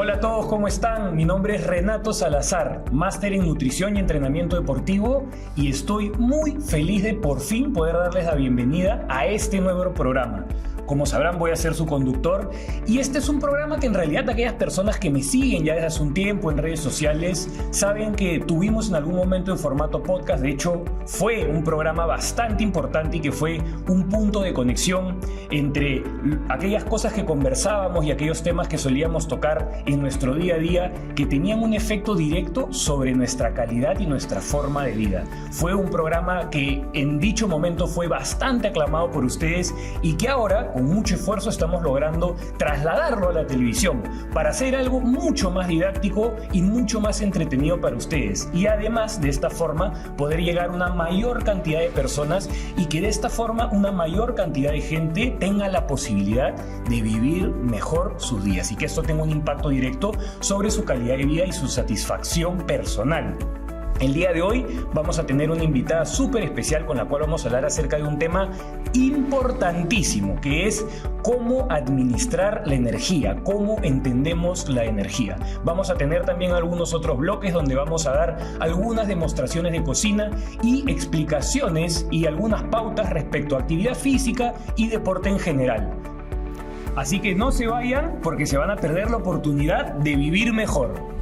Hola a todos, ¿cómo están? Mi nombre es Renato Salazar, máster en nutrición y entrenamiento deportivo, y estoy muy feliz de por fin poder darles la bienvenida a este nuevo programa. Como sabrán, voy a ser su conductor, y este es un programa que en realidad aquellas personas que me siguen ya desde hace un tiempo en redes sociales saben que tuvimos en algún momento en formato podcast. De hecho, fue un programa bastante importante y que fue un punto de conexión entre aquellas cosas que conversábamos y aquellos temas que solíamos tocar en nuestro día a día, que tenían un efecto directo sobre nuestra calidad y nuestra forma de vida. Fue un programa que en dicho momento fue bastante aclamado por ustedes y que ahora, con mucho esfuerzo, estamos logrando trasladarlo a la televisión para hacer algo mucho más didáctico y mucho más entretenido para ustedes, y además de esta forma poder llegar a una mayor cantidad de personas y que de esta forma una mayor cantidad de gente tenga la posibilidad de vivir mejor sus días y que esto tenga un impacto directo sobre su calidad de vida y su satisfacción personal. El día de hoy vamos a tener una invitada súper especial con la cual vamos a hablar acerca de un tema importantísimo, que es cómo administrar la energía, cómo entendemos la energía. Vamos a tener también algunos otros bloques donde vamos a dar algunas demostraciones de cocina y explicaciones y algunas pautas respecto a actividad física y deporte en general. Así que no se vayan porque se van a perder la oportunidad de vivir mejor.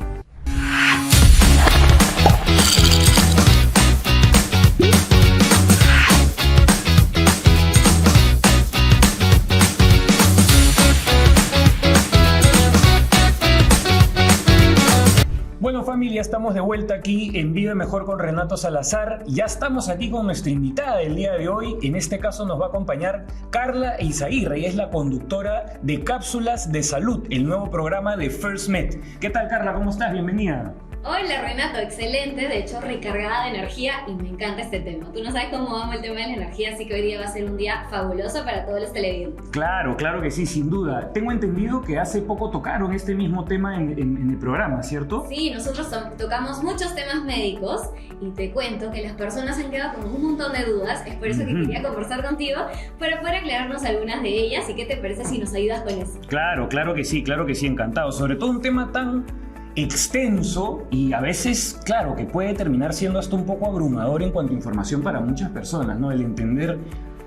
Bueno, familia, estamos de vuelta aquí en Vive Mejor con Renato Salazar. Ya estamos aquí con nuestra invitada del día de hoy. En este caso nos va a acompañar Carla Eizaguirre. Ella es la conductora de Cápsulas de Salud, el nuevo programa de First Med. ¿Qué tal, Carla? ¿Cómo estás? Bienvenida. Hola Renato, excelente, de hecho recargada de energía y me encanta este tema. Tú no sabes cómo amo el tema de la energía, así que hoy día va a ser un día fabuloso para todos los televidentes. Claro que sí, sin duda. Tengo entendido que hace poco tocaron este mismo tema en el programa, ¿cierto? Sí, nosotros tocamos muchos temas médicos y te cuento que las personas han quedado con un montón de dudas. Es por eso que quería conversar contigo para poder aclararnos algunas de ellas. ¿Y qué te parece si nos ayudas con eso? Claro que sí, encantado. Sobre todo un tema tan extenso y a veces, claro, que puede terminar siendo hasta un poco abrumador en cuanto a información para muchas personas, ¿no? El entender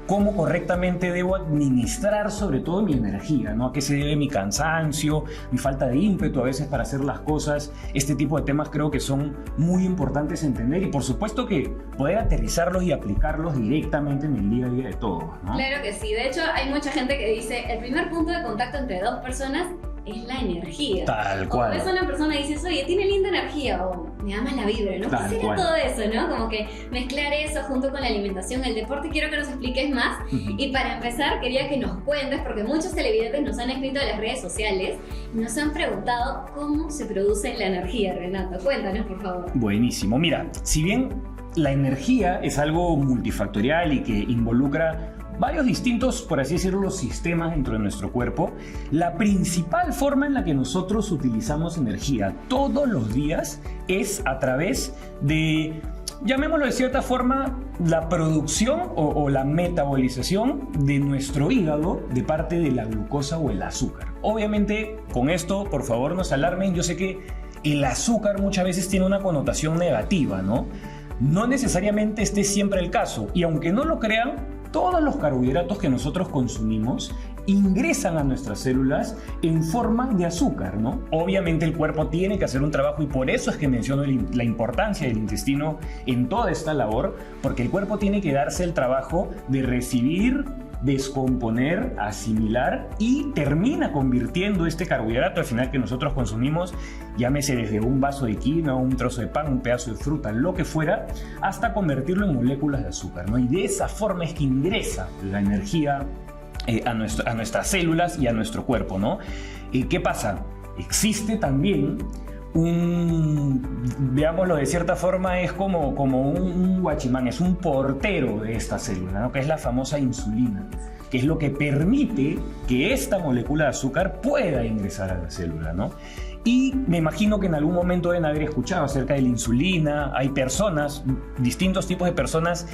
cómo correctamente debo administrar sobre todo mi energía, ¿no? A qué se debe mi cansancio, mi falta de ímpetu a veces para hacer las cosas. Este tipo de temas creo que son muy importantes entender y por supuesto que poder aterrizarlos y aplicarlos directamente en el día a día de todos, ¿no? Claro que sí. De hecho, hay mucha gente que dice el primer punto de contacto entre dos personas es la energía. Tal cual. O ves a una persona y dices, oye, tiene linda energía, o me ama la vibra, ¿no? Tal Quisiera cual. todo eso, ¿no? Como que mezclar eso junto con la alimentación, el deporte. Quiero que nos expliques más. Y para empezar, quería que nos cuentes, porque muchos televidentes nos han escrito en las redes sociales y nos han preguntado cómo se produce la energía, Renato. Cuéntanos, por favor. Buenísimo. Mira, si bien la energía es algo multifactorial y que involucra varios distintos, por así decirlo, sistemas dentro de nuestro cuerpo, la principal forma en la que nosotros utilizamos energía todos los días es a través de, llamémoslo de cierta forma, la producción o la metabolización de nuestro hígado de parte de la glucosa o el azúcar. Obviamente, con esto, por favor, no se alarmen. Yo sé que el azúcar muchas veces tiene una connotación negativa, ¿no? No necesariamente este es siempre el caso, y aunque no lo crean, todos los carbohidratos que nosotros consumimos ingresan a nuestras células en forma de azúcar, ¿no? Obviamente el cuerpo tiene que hacer un trabajo y por eso es que menciono la importancia del intestino en toda esta labor, porque el cuerpo tiene que darse el trabajo de recibir, descomponer, asimilar y termina convirtiendo este carbohidrato al final que nosotros consumimos, llámese desde un vaso de quinoa, un trozo de pan, un pedazo de fruta, lo que fuera, hasta convertirlo en moléculas de azúcar, ¿no? Y de esa forma es que ingresa la energía a nuestras células y a nuestro cuerpo, ¿no? ¿Qué pasa? Existe también veámoslo de cierta forma, es como un guachimán, es un portero de esta célula, ¿no? Que es la famosa insulina, que es lo que permite que esta molécula de azúcar pueda ingresar a la célula, ¿no? Y me imagino que en algún momento deben haber escuchado acerca de la insulina. Hay personas, distintos tipos de personas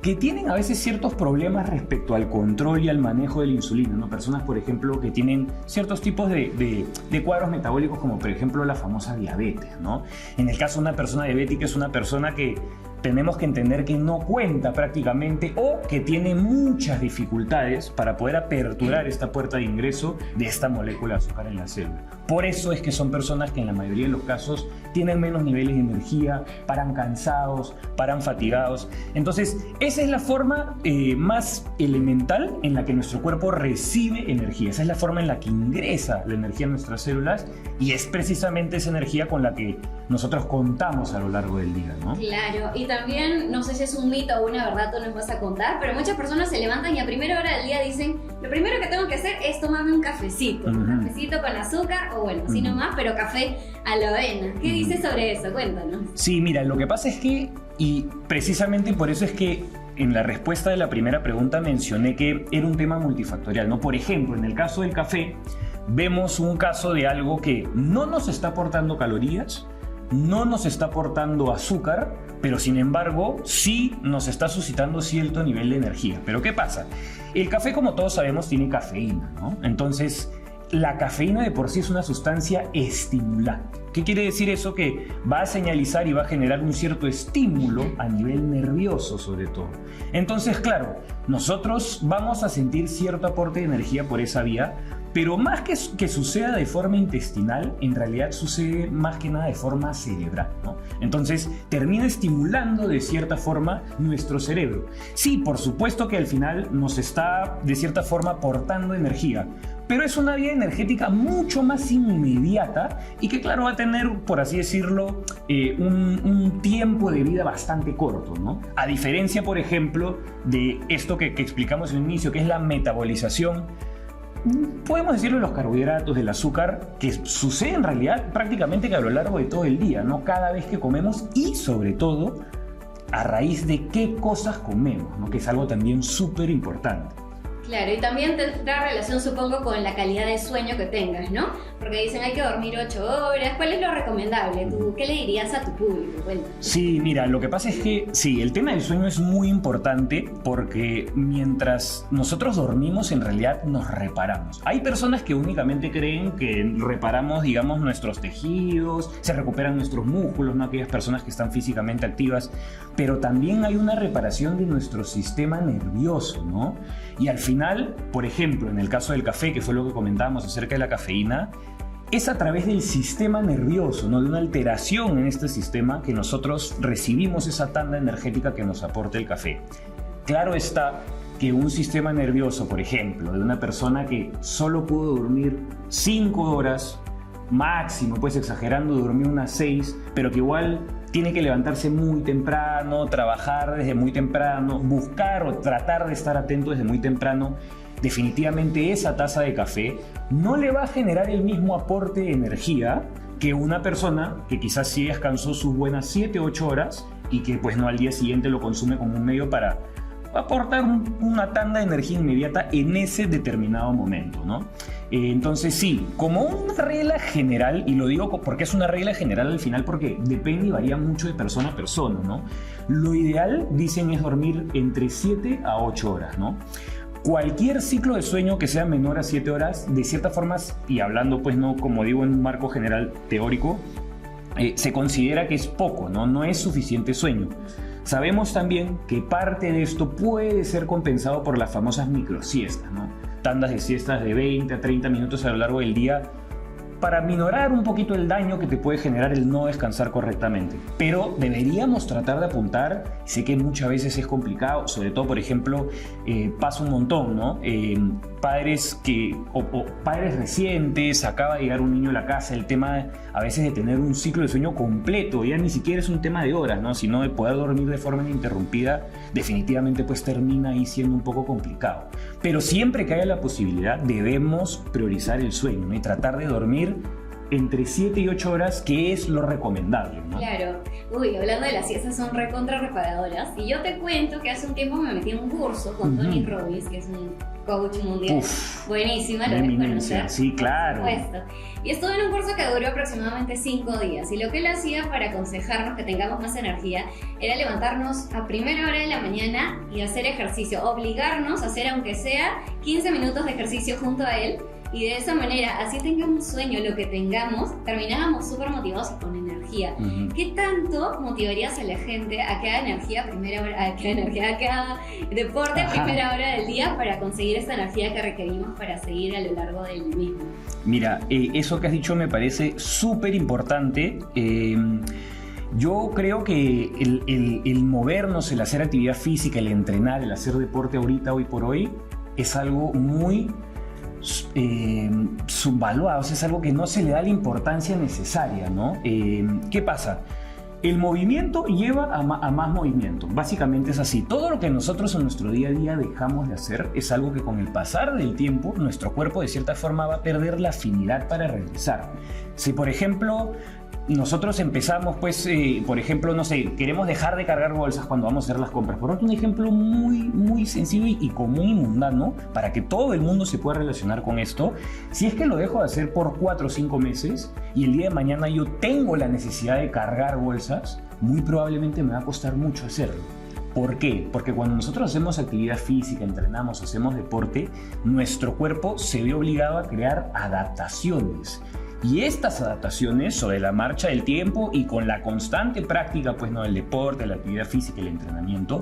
que tienen a veces ciertos problemas respecto al control y al manejo de la insulina, ¿no? Personas, por ejemplo, que tienen ciertos tipos de cuadros metabólicos, como por ejemplo la famosa diabetes, ¿no? En el caso de una persona diabética es una persona que tenemos que entender que no cuenta prácticamente o que tiene muchas dificultades para poder aperturar esta puerta de ingreso de esta molécula de azúcar en la célula. Por eso es que son personas que en la mayoría de los casos tienen menos niveles de energía, paran cansados, paran fatigados. Entonces, esa es la forma más elemental en la que nuestro cuerpo recibe energía. Esa es la forma en la que ingresa la energía a nuestras células y es precisamente esa energía con la que nosotros contamos a lo largo del día, ¿no? Claro, y también, no sé si es un mito o una verdad, tú nos vas a contar, pero muchas personas se levantan y a primera hora del día dicen, lo primero que tengo que hacer es tomarme un cafecito, un cafecito con azúcar o bueno, así nomás, pero café a la avena. ¿Qué dices sobre eso? Cuéntanos. Sí, mira, lo que pasa es que, y precisamente por eso es que en la respuesta de la primera pregunta mencioné que era un tema multifactorial, ¿no? Por ejemplo, en el caso del café, vemos un caso de algo que no nos está aportando calorías, no nos está aportando azúcar, pero sin embargo sí nos está suscitando cierto nivel de energía. ¿Pero qué pasa? El café, como todos sabemos, tiene cafeína, ¿no? Entonces, la cafeína de por sí es una sustancia estimulante. ¿Qué quiere decir eso? Que va a señalizar y va a generar un cierto estímulo a nivel nervioso, sobre todo. Entonces, claro, nosotros vamos a sentir cierto aporte de energía por esa vía, pero más que suceda de forma intestinal, en realidad sucede más que nada de forma cerebral, ¿no? Entonces termina estimulando de cierta forma nuestro cerebro. Sí, por supuesto que al final nos está de cierta forma aportando energía, pero es una vía energética mucho más inmediata y que claro va a tener, por así decirlo, un tiempo de vida bastante corto, ¿no? A diferencia, por ejemplo, de esto que explicamos en el inicio, que es la metabolización, podemos decirlo, de los carbohidratos, del azúcar, que sucede en realidad prácticamente que a lo largo de todo el día, ¿no? Cada vez que comemos y sobre todo a raíz de qué cosas comemos, ¿no? Que es algo también súper importante. Claro, y también tendrá relación, supongo, con la calidad de sueño que tengas, ¿no? Porque dicen hay que dormir 8 horas. ¿Cuál es lo recomendable? ¿Tú qué le dirías a tu público? Cuéntame. Sí, mira, lo que pasa es que sí, el tema del sueño es muy importante porque mientras nosotros dormimos, en realidad nos reparamos. Hay personas que únicamente creen que reparamos, digamos, nuestros tejidos, se recuperan nuestros músculos, ¿no? Aquellas personas que están físicamente activas, pero también hay una reparación de nuestro sistema nervioso, ¿no? Y al final, por ejemplo, en el caso del café, que fue lo que comentábamos acerca de la cafeína, es a través del sistema nervioso, ¿no? De una alteración en este sistema que nosotros recibimos esa tanda energética que nos aporta el café. Claro está que un sistema nervioso, por ejemplo, de una persona que solo pudo dormir 5 horas, máximo, pues exagerando, dormir unas 6, pero que igual tiene que levantarse muy temprano, trabajar desde muy temprano, buscar o tratar de estar atento desde muy temprano, definitivamente esa taza de café no le va a generar el mismo aporte de energía que una persona que quizás sí descansó sus buenas 7 u 8 horas y que pues no al día siguiente lo consume como un medio para aportar una tanda de energía inmediata en ese determinado momento, ¿no? Entonces sí, como una regla general, y lo digo porque es una regla general al final porque depende y varía mucho de persona a persona, ¿no? Lo ideal, dicen, es dormir entre 7 a 8 horas, ¿no? Cualquier ciclo de sueño que sea menor a 7 horas, de cierta forma, y hablando pues no, como digo, en un marco general teórico, se considera que es poco, ¿no? No es suficiente sueño. Sabemos también que parte de esto puede ser compensado por las famosas microsiestas, ¿no? Tandas de siestas de 20 a 30 minutos a lo largo del día para minorar un poquito el daño que te puede generar el no descansar correctamente. Pero deberíamos tratar de apuntar, sé que muchas veces es complicado, sobre todo, por ejemplo, pasa un montón, ¿no? Padres padres recientes, acaba de llegar un niño a la casa, el tema a veces de tener un ciclo de sueño completo, ya ni siquiera es un tema de horas, ¿no? Sino de poder dormir de forma ininterrumpida, definitivamente pues termina ahí siendo un poco complicado. Pero siempre que haya la posibilidad debemos priorizar el sueño, ¿no? Y tratar de dormir entre 7 y 8 horas, que es lo recomendable, ¿no? Claro. Uy, hablando de las siestas, son recontra reparadoras. Y yo te cuento que hace un tiempo me metí en un curso con Tony Robbins, que es un coach mundial. Buenísima, lo debes conocer. Sí, claro. Por supuesto. Y estuvo en un curso que duró aproximadamente 5 días. Y lo que él hacía para aconsejarnos que tengamos más energía era levantarnos a primera hora de la mañana y hacer ejercicio. Obligarnos a hacer, aunque sea 15 minutos de ejercicio junto a él. Y de esa manera, así tengamos sueño, lo que tengamos, terminábamos súper motivados y con energía. ¿Qué tanto motivarías a la gente a que haga energía a primera hora, a que haga deporte a primera hora del día para conseguir esta energía que requerimos para seguir a lo largo del mismo? Mira, eso que has dicho me parece súper importante. Yo creo que el movernos, el hacer actividad física, el entrenar, el hacer deporte ahorita, hoy por hoy, es algo muy subvaluado, o sea, es algo que no se le da la importancia necesaria, ¿no? ¿Qué pasa? El movimiento lleva a más movimiento, básicamente es así. Todo lo que nosotros en nuestro día a día dejamos de hacer es algo que con el pasar del tiempo nuestro cuerpo de cierta forma va a perder la afinidad para regresar. Si por ejemplo nosotros empezamos, pues, por ejemplo, no sé, queremos dejar de cargar bolsas cuando vamos a hacer las compras. Por otro, un ejemplo muy sencillo y común y mundano para que todo el mundo se pueda relacionar con esto. Si es que lo dejo de hacer por 4 o 5 meses y el día de mañana yo tengo la necesidad de cargar bolsas, muy probablemente me va a costar mucho hacerlo. ¿Por qué? Porque cuando nosotros hacemos actividad física, entrenamos, hacemos deporte, nuestro cuerpo se ve obligado a crear adaptaciones. Y estas adaptaciones sobre la marcha del tiempo y con la constante práctica, pues no, del deporte, la actividad física, el entrenamiento,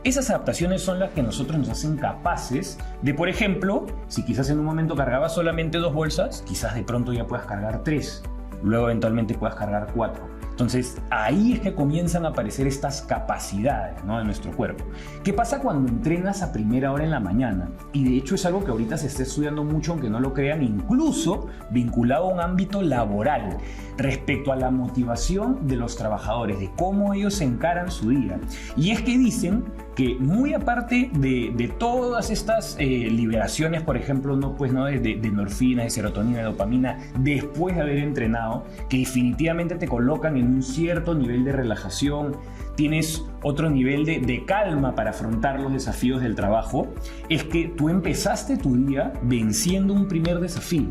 esas adaptaciones son las que nosotros nos hacen capaces de, por ejemplo, si quizás en un momento cargabas solamente 2 bolsas, quizás de pronto ya puedas cargar 3, luego eventualmente puedas cargar 4. Entonces ahí es que comienzan a aparecer estas capacidades, ¿no?, de nuestro cuerpo. ¿Qué pasa cuando entrenas a primera hora en la mañana? Y de hecho es algo que ahorita se está estudiando mucho, aunque no lo crean, incluso vinculado a un ámbito laboral, respecto a la motivación de los trabajadores, de cómo ellos encaran su día. Y es que dicen que muy aparte de todas estas liberaciones, por ejemplo, de endorfina, de serotonina, de dopamina, después de haber entrenado, que definitivamente te colocan en un cierto nivel de relajación, tienes otro nivel de calma para afrontar los desafíos del trabajo, es que tú empezaste tu día venciendo un primer desafío.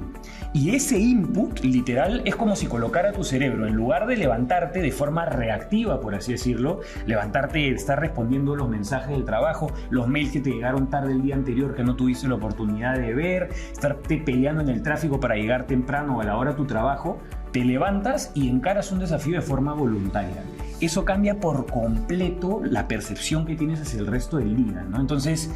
Y ese input, literal, es como si colocara tu cerebro, en lugar de levantarte de forma reactiva, por así decirlo, levantarte, estar respondiendo los mensajes del trabajo, los mails que te llegaron tarde el día anterior que no tuviste la oportunidad de ver, estarte peleando en el tráfico para llegar temprano a la hora de tu trabajo, te levantas y encaras un desafío de forma voluntaria. Eso cambia por completo la percepción que tienes hacia el resto del día, ¿no? Entonces,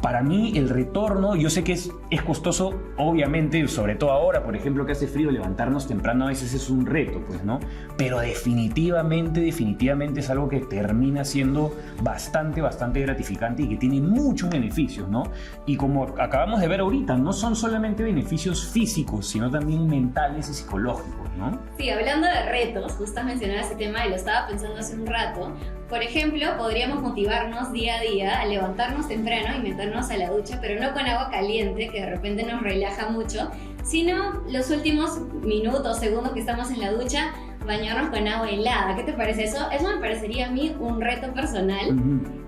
para mí el retorno, yo sé que es costoso, obviamente, sobre todo ahora, por ejemplo, que hace frío, levantarnos temprano a veces es un reto, pues, ¿no? Pero definitivamente es algo que termina siendo bastante gratificante y que tiene muchos beneficios, ¿no? Y como acabamos de ver ahorita, no son solamente beneficios físicos, sino también mentales y psicológicos, ¿no? Sí, hablando de retos, justo has mencionado ese tema y lo estaba pensando hace un rato. Por ejemplo, podríamos motivarnos día a día a levantarnos temprano y meternos a la ducha, pero no con agua caliente, que de repente nos relaja mucho, sino los últimos minutos, segundos que estamos en la ducha, bañarnos con agua helada. ¿Qué te parece eso? Eso me parecería a mí un reto personal.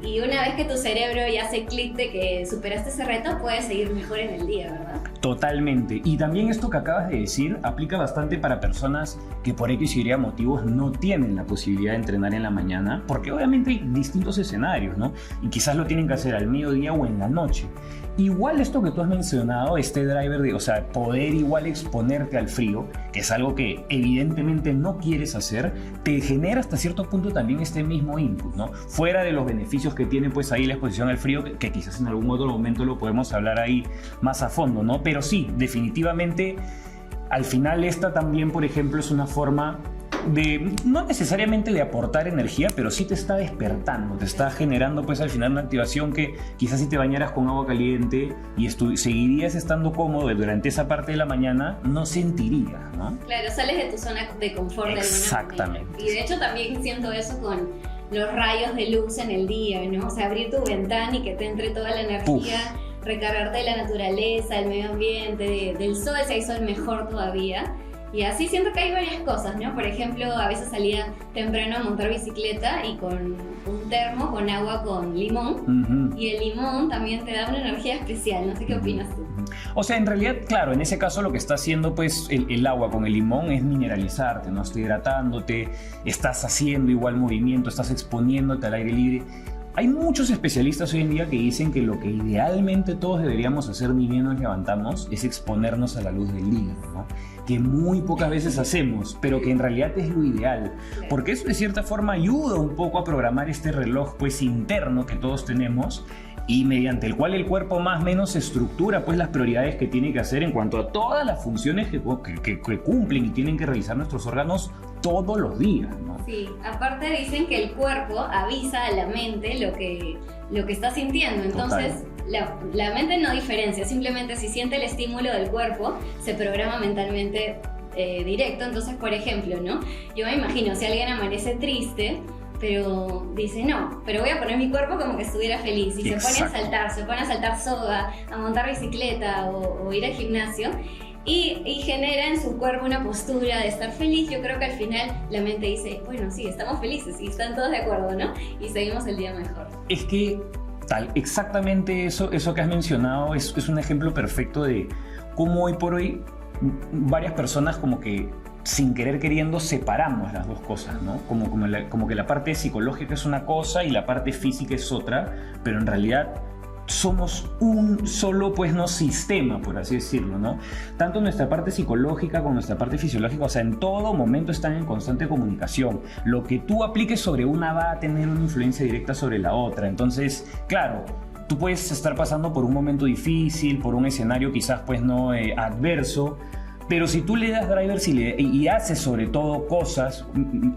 Y una vez que tu cerebro ya hace clic de que superaste ese reto, puedes seguir mejor en el día, ¿verdad? Totalmente. Y también esto que acabas de decir aplica bastante para personas que por X y Y motivos no tienen la posibilidad de entrenar en la mañana, porque obviamente hay distintos escenarios, ¿no? Y quizás lo tienen que hacer al mediodía o en la noche. Igual esto que tú has mencionado, este driver de, o sea, poder igual exponerte al frío, que es algo que evidentemente no quieres hacer, te genera hasta cierto punto también este mismo input, ¿no? Fuera de los beneficios que tiene pues ahí la exposición al frío, que quizás en algún otro momento lo podemos hablar ahí más a fondo, ¿no? Pero sí, definitivamente, al final esta también, por ejemplo, es una forma de, no necesariamente de aportar energía, pero sí te está despertando, te está generando pues al final una activación que quizás si te bañaras con agua caliente y seguirías estando cómodo durante esa parte de la mañana, no sentirías, ¿no? Claro, sales de tu zona de confort. Exactamente. De alguna manera. Y de hecho también siento eso con los rayos de luz en el día, ¿no? O sea, abrir tu ventana y que te entre toda la energía, recargarte de la naturaleza, del medio ambiente, del sol, si hay sol mejor todavía. Y así siento que hay varias cosas, ¿no? Por ejemplo, a veces salía temprano a montar bicicleta y con un termo con agua con limón. Y el limón también te da una energía especial. No sé qué opinas tú. O sea, en realidad, claro, en ese caso lo que está haciendo pues el agua con el limón es mineralizarte, ¿no? Estás hidratándote, estás haciendo igual movimiento, estás exponiéndote al aire libre. Hay muchos especialistas hoy en día que dicen que lo que idealmente todos deberíamos hacer ni bien nos levantamos es exponernos a la luz del día, ¿no? Que muy pocas veces hacemos, pero que en realidad es lo ideal, porque eso de cierta forma ayuda un poco a programar este reloj pues interno que todos tenemos y mediante el cual el cuerpo más o menos estructura pues las prioridades que tiene que hacer en cuanto a todas las funciones que cumplen y tienen que realizar nuestros órganos todos los días, ¿no? Sí, aparte dicen que el cuerpo avisa a la mente lo que está sintiendo, entonces la mente no diferencia, simplemente si siente el estímulo del cuerpo se programa mentalmente directo. Entonces, por ejemplo, ¿no? Yo me imagino si alguien amanece triste, pero dice no, pero voy a poner mi cuerpo como que estuviera feliz y se pone a saltar soga, a montar bicicleta o ir al gimnasio. Y genera en su cuerpo una postura de estar feliz. Yo creo que al final la mente dice, bueno, sí, estamos felices y están todos de acuerdo, ¿no? Y seguimos el día mejor. Es que exactamente eso que has mencionado es un ejemplo perfecto de cómo hoy por hoy varias personas como que sin querer queriendo separamos las dos cosas, ¿no? Como que la parte psicológica es una cosa y la parte física es otra, pero en realidad somos un solo, pues, no sistema, por así decirlo, ¿no? Tanto nuestra parte psicológica como nuestra parte fisiológica, o sea, en todo momento están en constante comunicación. Lo que tú apliques sobre una va a tener una influencia directa sobre la otra. Entonces, claro, tú puedes estar pasando por un momento difícil, por un escenario quizás, pues, no adverso, pero si tú le das drivers y haces sobre todo cosas,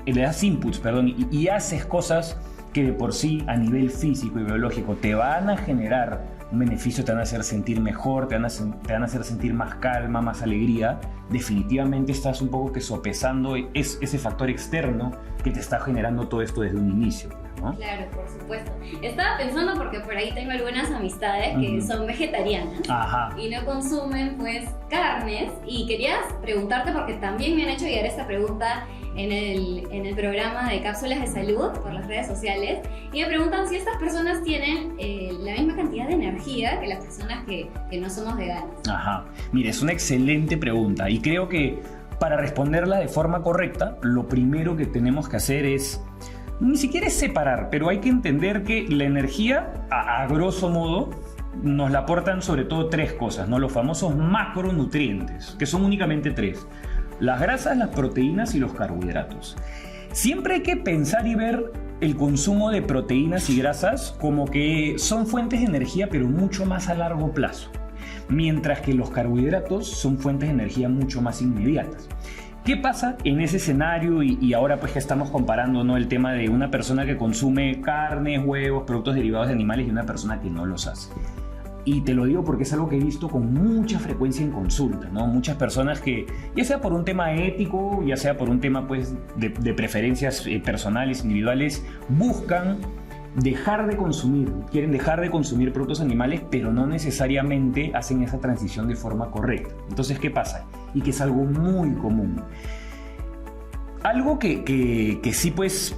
le das inputs, perdón, y haces cosas que de por sí a nivel físico y biológico te van a generar un beneficio, te van a hacer sentir mejor, te van a hacer sentir más calma, más alegría, definitivamente estás un poco que sopesando ese factor externo que te está generando todo esto desde un inicio, ¿no? Claro, por supuesto. Estaba pensando porque por ahí tengo algunas amistades que son vegetarianas. Ajá. Y no consumen pues carnes, y quería preguntarte porque también me han hecho llegar esta pregunta en el programa de Cápsulas de Salud por las redes sociales, y me preguntan si estas personas tienen la misma cantidad de energía que las personas que no somos veganas. Ajá, mire, es una excelente pregunta y creo que para responderla de forma correcta, lo primero que tenemos que hacer es, ni siquiera es separar, pero hay que entender que la energía, a grosso modo, nos la aportan sobre todo tres cosas, ¿no? Los famosos macronutrientes, que son únicamente tres: las grasas, las proteínas y los carbohidratos. Siempre hay que pensar y ver el consumo de proteínas y grasas como que son fuentes de energía, pero mucho más a largo plazo, mientras que los carbohidratos son fuentes de energía mucho más inmediatas. ¿Qué pasa en ese escenario? Y ahora pues que estamos comparando, ¿no?, el tema de una persona que consume carnes, huevos, productos derivados de animales y una persona que no los hace. Y te lo digo porque es algo que he visto con mucha frecuencia en consulta, ¿no? Muchas personas que, ya sea por un tema ético, ya sea por un tema pues de preferencias personales, individuales, buscan dejar de consumir, quieren dejar de consumir productos animales, pero no necesariamente hacen esa transición de forma correcta. Entonces, ¿qué pasa? Y que es algo muy común. Algo que sí pues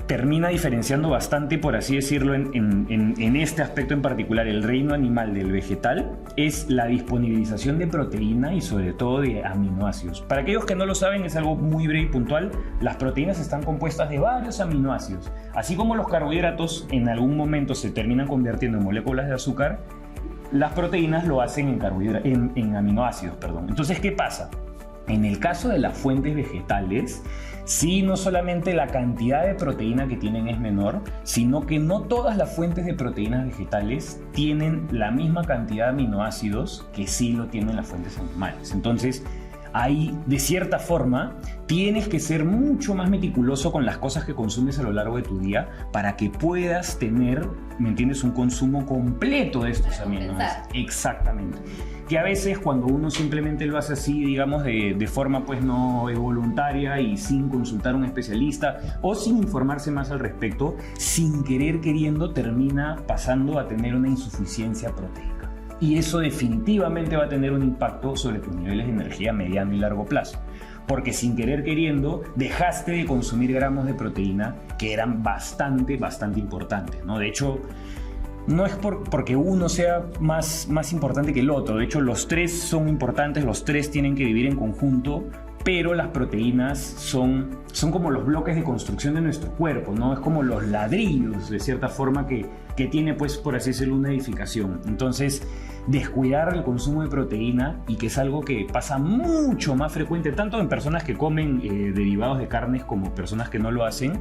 termina diferenciando bastante, por así decirlo, en este aspecto en particular, el reino animal del vegetal, es la disponibilización de proteína y sobre todo de aminoácidos. Para aquellos que no lo saben, es algo muy breve y puntual. Las proteínas están compuestas de varios aminoácidos. Así como los carbohidratos en algún momento se terminan convirtiendo en moléculas de azúcar, las proteínas lo hacen en aminoácidos, perdón. Entonces, ¿qué pasa? En el caso de las fuentes vegetales, sí, no solamente la cantidad de proteína que tienen es menor, sino que no todas las fuentes de proteínas vegetales tienen la misma cantidad de aminoácidos que sí lo tienen las fuentes animales. Entonces, ahí, de cierta forma, tienes que ser mucho más meticuloso con las cosas que consumes a lo largo de tu día para que puedas tener, ¿me entiendes?, un consumo completo de estos aminoácidos. Exactamente. Que a veces cuando uno simplemente lo hace así, digamos, de forma pues no voluntaria y sin consultar a un especialista o sin informarse más al respecto, sin querer queriendo termina pasando a tener una insuficiencia proteica. Y eso definitivamente va a tener un impacto sobre tus niveles de energía a mediano y largo plazo. porque sin querer queriendo dejaste de consumir gramos de proteína que eran bastante importantes, ¿no? De hecho, no es porque uno sea más importante que el otro. De hecho, los tres son importantes, los tres tienen que vivir en conjunto, pero las proteínas son como los bloques de construcción de nuestro cuerpo, ¿no? Es como los ladrillos, de cierta forma, que tiene, pues, por así decirlo, una edificación. Entonces, descuidar el consumo de proteína, y que es algo que pasa mucho más frecuente, tanto en personas que comen derivados de carnes como personas que no lo hacen,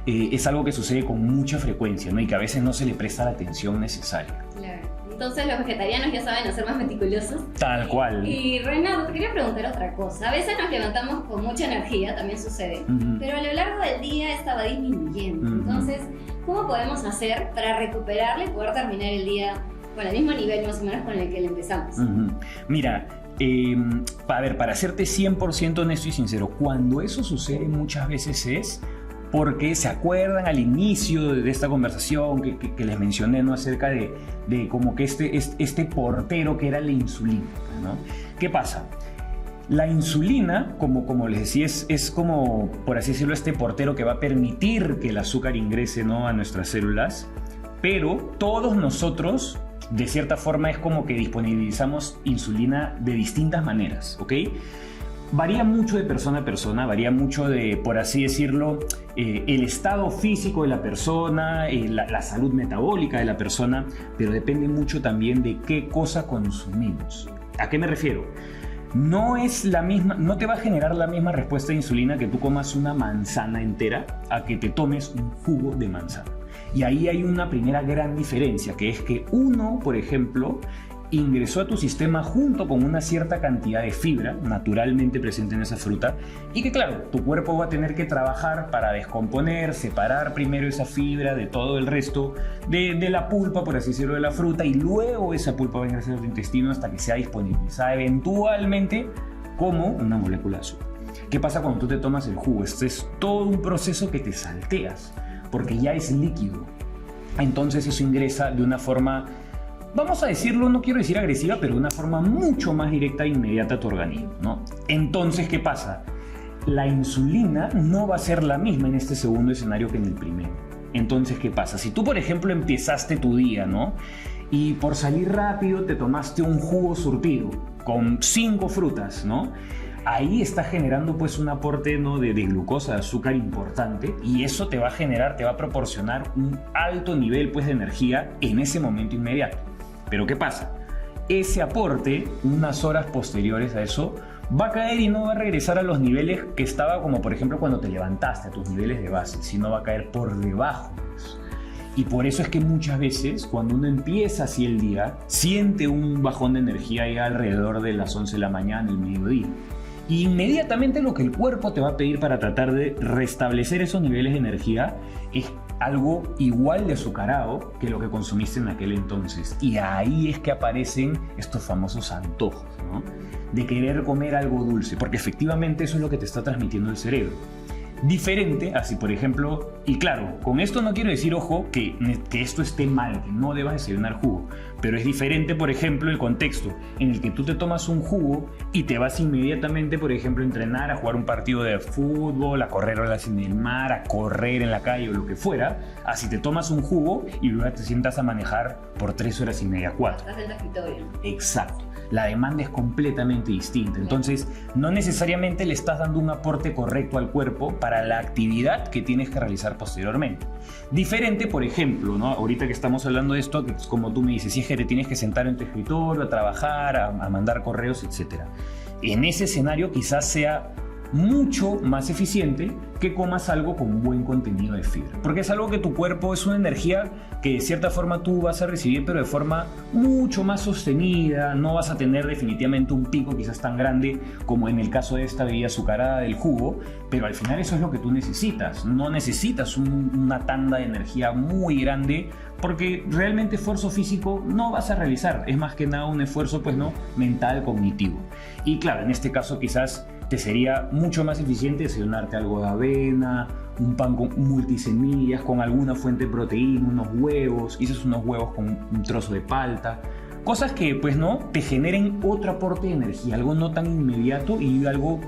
es algo que sucede con mucha frecuencia, ¿no? Y que a veces no se le presta la atención necesaria. Claro. Entonces los vegetarianos ya saben hacer más meticulosos. Tal cual. Y Renato, te quería preguntar otra cosa. A veces nos levantamos con mucha energía, también sucede, pero a lo largo del día esta va disminuyendo. Entonces, ¿cómo podemos hacer para recuperarla y poder terminar el día con el mismo nivel más o menos con el que le empezamos? Mira, a ver, para serte 100% honesto y sincero, cuando eso sucede muchas veces es porque se acuerdan al inicio de esta conversación que les mencioné, ¿no? Acerca de como que este portero que era la insulina, ¿no? ¿Qué pasa? La insulina, como les decía, es como, por así decirlo, este portero que va a permitir que el azúcar ingrese, ¿no?, a nuestras células, pero todos nosotros, de cierta forma, es como que disponibilizamos insulina de distintas maneras, ¿ok? Varía mucho de persona a persona, varía mucho de, por así decirlo, el estado físico de la persona, la salud metabólica de la persona, pero depende mucho también de qué cosa consumimos. ¿A qué me refiero? No te va a generar la misma respuesta de insulina que tú comas una manzana entera a que te tomes un jugo de manzana. Y ahí hay una primera gran diferencia, que es que uno, por ejemplo, ingresó a tu sistema junto con una cierta cantidad de fibra naturalmente presente en esa fruta, y que, claro, tu cuerpo va a tener que trabajar para descomponer, separar primero esa fibra de todo el resto de la pulpa, por así decirlo, de la fruta, y luego esa pulpa va a ingresar a tu intestino hasta que sea disponibilizada eventualmente como una molécula de azúcar. ¿Qué pasa cuando tú te tomas el jugo? Este es todo un proceso que te salteas porque ya es líquido. Entonces eso ingresa de una forma, vamos a decirlo, no quiero decir agresiva, pero de una forma mucho más directa e inmediata a tu organismo, ¿no? Entonces, ¿qué pasa? La insulina no va a ser la misma en este segundo escenario que en el primero. Entonces, ¿qué pasa? Si tú, por ejemplo, empezaste tu día, ¿no?, y por salir rápido te tomaste un jugo surtido con 5 frutas, ¿no?, ahí está generando, pues, un aporte, ¿no?, de glucosa, de azúcar importante, y eso te va a proporcionar un alto nivel, pues, de energía en ese momento inmediato. Pero ¿qué pasa? Ese aporte, unas horas posteriores a eso, va a caer y no va a regresar a los niveles que estaba, como por ejemplo cuando te levantaste, a tus niveles de base, sino va a caer por debajo de eso. Y por eso es que muchas veces, cuando uno empieza así el día, siente un bajón de energía ya alrededor de las 11 de la mañana, el mediodía. Y inmediatamente lo que el cuerpo te va a pedir para tratar de restablecer esos niveles de energía es algo igual de azucarado que lo que consumiste en aquel entonces. Y ahí es que aparecen estos famosos antojos, ¿no?, de querer comer algo dulce, porque efectivamente eso es lo que te está transmitiendo el cerebro. Diferente, así por ejemplo, y claro, con esto no quiero decir, ojo, que esto esté mal, que no debas desayunar jugo, pero es diferente, por ejemplo, el contexto en el que tú te tomas un jugo y te vas inmediatamente, por ejemplo, a entrenar, a jugar un partido de fútbol, a correr olas en el mar, a correr en la calle o lo que fuera, así te tomas un jugo y luego te sientas a manejar por 3 horas y media, 4. Estás en el escritorio. Exacto. La demanda es completamente distinta. Entonces, no necesariamente le estás dando un aporte correcto al cuerpo para la actividad que tienes que realizar posteriormente. Diferente, por ejemplo, ¿no?, ahorita que estamos hablando de esto, que como tú me dices, si es que te tienes que sentar en tu escritorio, a trabajar, a mandar correos, etc. En ese escenario quizás sea mucho más eficiente que comas algo con buen contenido de fibra, porque es algo que tu cuerpo, es una energía que de cierta forma tú vas a recibir, pero de forma mucho más sostenida. No vas a tener definitivamente un pico quizás tan grande como en el caso de esta bebida azucarada del jugo, pero al final eso es lo que tú necesitas. No necesitas una tanda de energía muy grande, porque realmente esfuerzo físico no vas a realizar. Es más que nada un esfuerzo, pues, no mental, cognitivo. Y claro, en este caso quizás te sería mucho más eficiente desayunarte algo de avena, un pan con multisemillas, con alguna fuente de proteína, unos huevos, quizás unos huevos con un trozo de palta. Cosas que, pues, no te generen otro aporte de energía, algo no tan inmediato y algo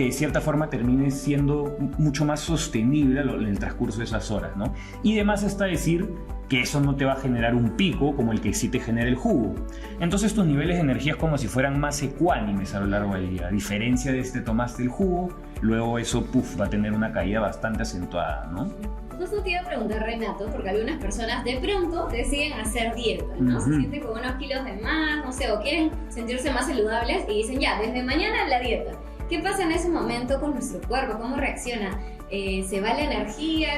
que de cierta forma termine siendo mucho más sostenible en el transcurso de esas horas, ¿no? Y además está decir que eso no te va a generar un pico como el que sí te genera el jugo. Entonces tus niveles de energía es como si fueran más ecuánimes a lo largo del día. A diferencia de tomaste el jugo, luego eso va a tener una caída bastante acentuada, ¿no? Justo te iba a preguntar, Renato, porque algunas personas de pronto deciden hacer dieta, ¿no? Se sienten con unos kilos de más, no sé, o quieren sentirse más saludables y dicen, ya, desde mañana la dieta. ¿Qué pasa en ese momento con nuestro cuerpo? ¿Cómo reacciona? ¿Se va la energía?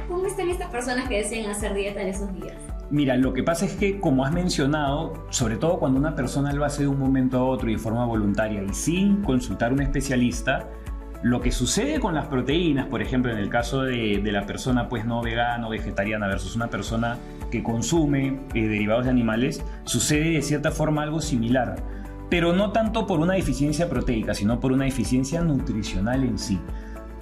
¿Cómo están estas personas que deciden hacer dieta en esos días? Mira, lo que pasa es que, como has mencionado, sobre todo cuando una persona lo hace de un momento a otro y de forma voluntaria y sin consultar a un especialista, lo que sucede con las proteínas, por ejemplo, en el caso de la persona pues no vegana o vegetariana versus una persona que consume derivados de animales, sucede de cierta forma algo similar, pero no tanto por una deficiencia proteica, sino por una deficiencia nutricional en sí.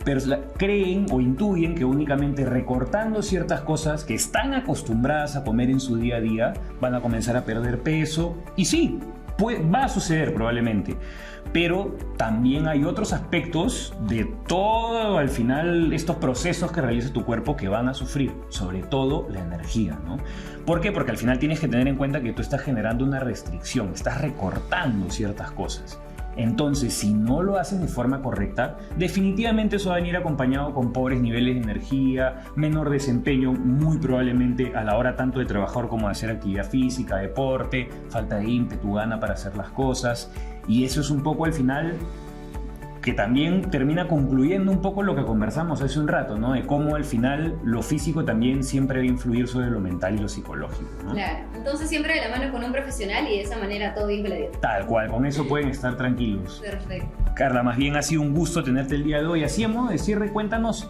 Pero creen o intuyen que únicamente recortando ciertas cosas que están acostumbradas a comer en su día a día van a comenzar a perder peso. Y sí, va a suceder probablemente, pero también hay otros aspectos de todo al final estos procesos que realiza tu cuerpo que van a sufrir, sobre todo la energía, ¿no? ¿Por qué? Porque al final tienes que tener en cuenta que tú estás generando una restricción, estás recortando ciertas cosas. Entonces, si no lo haces de forma correcta, definitivamente eso va a venir acompañado con pobres niveles de energía, menor desempeño, muy probablemente a la hora tanto de trabajar como de hacer actividad física, deporte, falta de ímpetu, gana para hacer las cosas. Y eso es un poco al final que también termina concluyendo un poco lo que conversamos hace un rato, ¿no? De cómo al final lo físico también siempre va a influir sobre lo mental y lo psicológico, ¿no? Claro, entonces siempre de la mano con un profesional y de esa manera todo bien con la dieta. Tal cual, con eso pueden estar tranquilos. Perfecto. Carla, más bien ha sido un gusto tenerte el día de hoy. Así a modo de cierre, cuéntanos,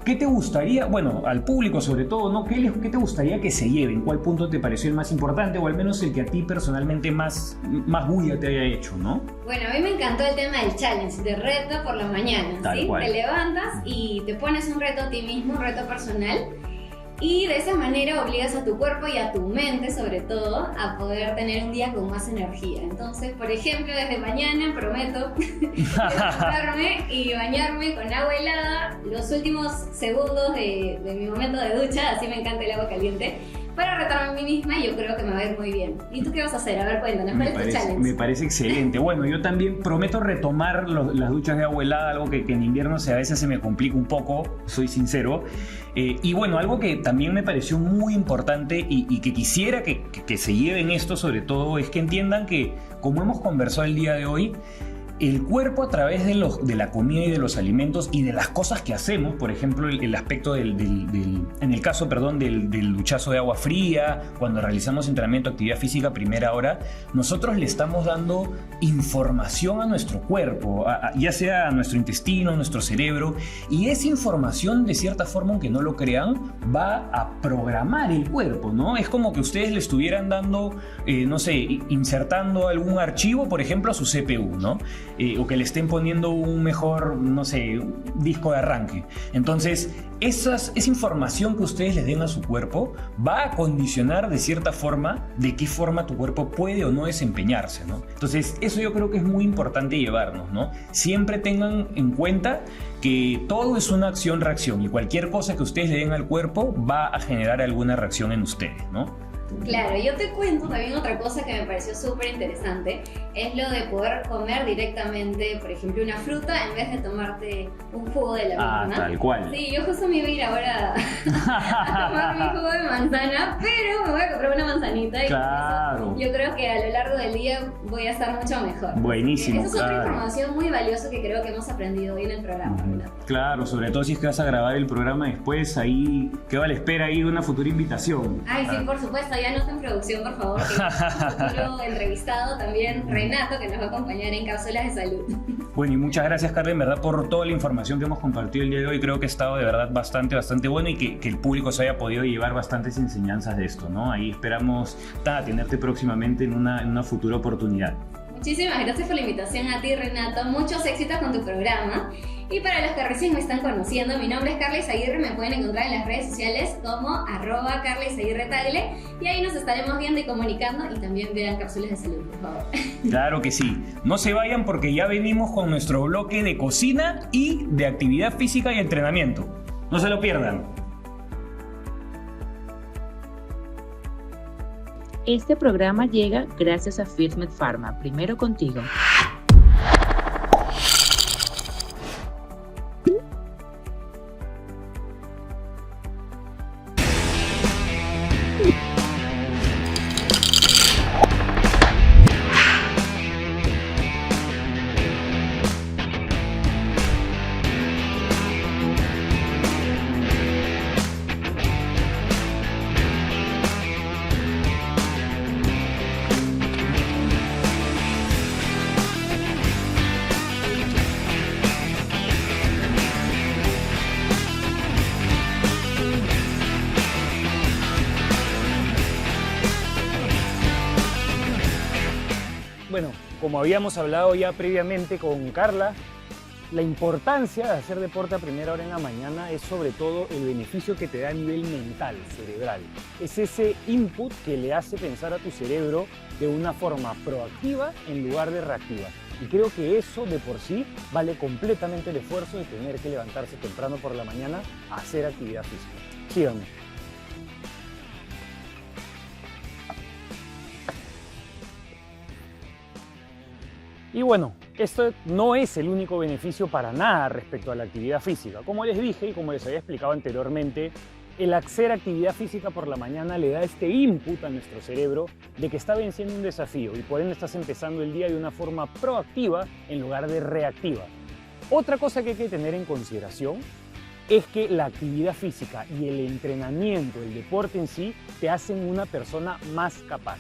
¿qué te gustaría, bueno, al público sobre todo, ¿no? ¿Qué te gustaría que se lleven? ¿Cuál punto te pareció el más importante o al menos el que a ti personalmente más bulla te haya hecho, ¿no? Bueno, a mí me encantó el tema del challenge, de reto por la mañana, Tal ¿sí? cual. Te levantas y te pones un reto a ti mismo, un reto personal, y de esa manera obligas a tu cuerpo y a tu mente, sobre todo, a poder tener un día con más energía. Entonces, por ejemplo, desde mañana prometo levantarme y bañarme con agua helada los últimos segundos de mi momento de ducha, así me encanta el agua caliente, para retarme a mí misma y yo creo que me va a ir muy bien. ¿Y tú qué vas a hacer? A ver, cuéntanos, ¿cuál es tu challenge? Me parece excelente. Bueno, yo también prometo retomar las duchas de agua helada, algo que en invierno a veces se me complica un poco, soy sincero. Y bueno, algo que también me pareció muy importante y que quisiera que se lleven esto sobre todo es que entiendan que, como hemos conversado el día de hoy, el cuerpo a través de la comida y de los alimentos y de las cosas que hacemos, por ejemplo el aspecto en el caso del duchazo de agua fría, cuando realizamos entrenamiento, actividad física primera hora, nosotros le estamos dando información a nuestro cuerpo, ya sea a nuestro intestino, a nuestro cerebro, y esa información de cierta forma, aunque no lo crean, va a programar el cuerpo, ¿no? Es como que ustedes le estuvieran dando, no sé, insertando algún archivo, por ejemplo, a su CPU, ¿no? O que le estén poniendo un mejor, no sé, disco de arranque. Entonces, esa información que ustedes les den a su cuerpo va a condicionar de cierta forma de qué forma tu cuerpo puede o no desempeñarse, ¿no? Entonces, eso yo creo que es muy importante llevarnos, ¿no? Siempre tengan en cuenta que todo es una acción-reacción y cualquier cosa que ustedes le den al cuerpo va a generar alguna reacción en ustedes, ¿no? Claro, yo te cuento también otra cosa que me pareció súper interesante, es lo de poder comer directamente, por ejemplo, una fruta en vez de tomarte un jugo de la misma. Tal cual. Sí, yo justo me iba a ir ahora a tomar mi jugo de manzana, pero me voy a comprar una manzanita y claro. Yo creo que a lo largo del día voy a estar mucho mejor. Buenísimo. Esa es otra información muy valiosa que creo que hemos aprendido hoy en el programa, ¿verdad? Claro, sobre todo si es que vas a grabar el programa después, ahí queda a la espera ahí de una futura invitación. Ay, sí, por supuesto, ya no está en producción, por favor, que un futuro entrevistado también, Renato, que nos va a acompañar en Cápsulas de Salud. Bueno, y muchas gracias, Carla, en verdad, por toda la información que hemos compartido el día de hoy. Creo que ha estado de verdad bastante bueno y que el público se haya podido llevar bastantes enseñanzas de esto, ¿no? Ahí esperamos tenerte próximamente en una futura oportunidad. Muchísimas gracias por la invitación a ti, Renato. Muchos éxitos con tu programa. Y para los que recién me están conociendo, mi nombre es Carla Izaguirre, me pueden encontrar en las redes sociales como @CarlaIzaguirreTagle y ahí nos estaremos viendo y comunicando, y también vean cápsulas de salud, por favor. Claro que sí. No se vayan porque ya venimos con nuestro bloque de cocina y de actividad física y entrenamiento. No se lo pierdan. Este programa llega gracias a Firstmed Pharma, primero contigo. Bueno, como habíamos hablado ya previamente con Carla, la importancia de hacer deporte a primera hora en la mañana es sobre todo el beneficio que te da a nivel mental, cerebral. Es ese input que le hace pensar a tu cerebro de una forma proactiva en lugar de reactiva. Y creo que eso de por sí vale completamente el esfuerzo de tener que levantarse temprano por la mañana a hacer actividad física. Síganme. Y bueno, esto no es el único beneficio para nada respecto a la actividad física. Como les dije y como les había explicado anteriormente, el hacer actividad física por la mañana le da este input a nuestro cerebro de que está venciendo un desafío y por ende estás empezando el día de una forma proactiva en lugar de reactiva. Otra cosa que hay que tener en consideración es que la actividad física y el entrenamiento, el deporte en sí, te hacen una persona más capaz.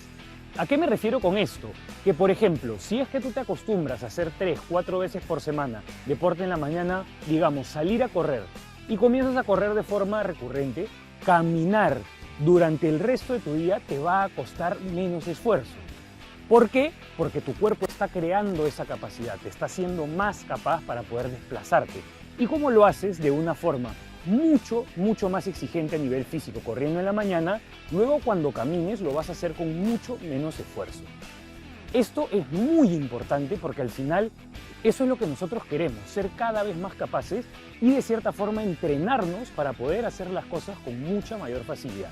¿A qué me refiero con esto? Que, por ejemplo, si es que tú te acostumbras a hacer 3-4 veces por semana deporte en la mañana, digamos, salir a correr, y comienzas a correr de forma recurrente, caminar durante el resto de tu día te va a costar menos esfuerzo. ¿Por qué? Porque tu cuerpo está creando esa capacidad, te está haciendo más capaz para poder desplazarte. ¿Y cómo lo haces? De una forma mucho más exigente a nivel físico, corriendo en la mañana, luego cuando camines lo vas a hacer con mucho menos esfuerzo. Esto es muy importante porque al final eso es lo que nosotros queremos, ser cada vez más capaces y de cierta forma entrenarnos para poder hacer las cosas con mucha mayor facilidad.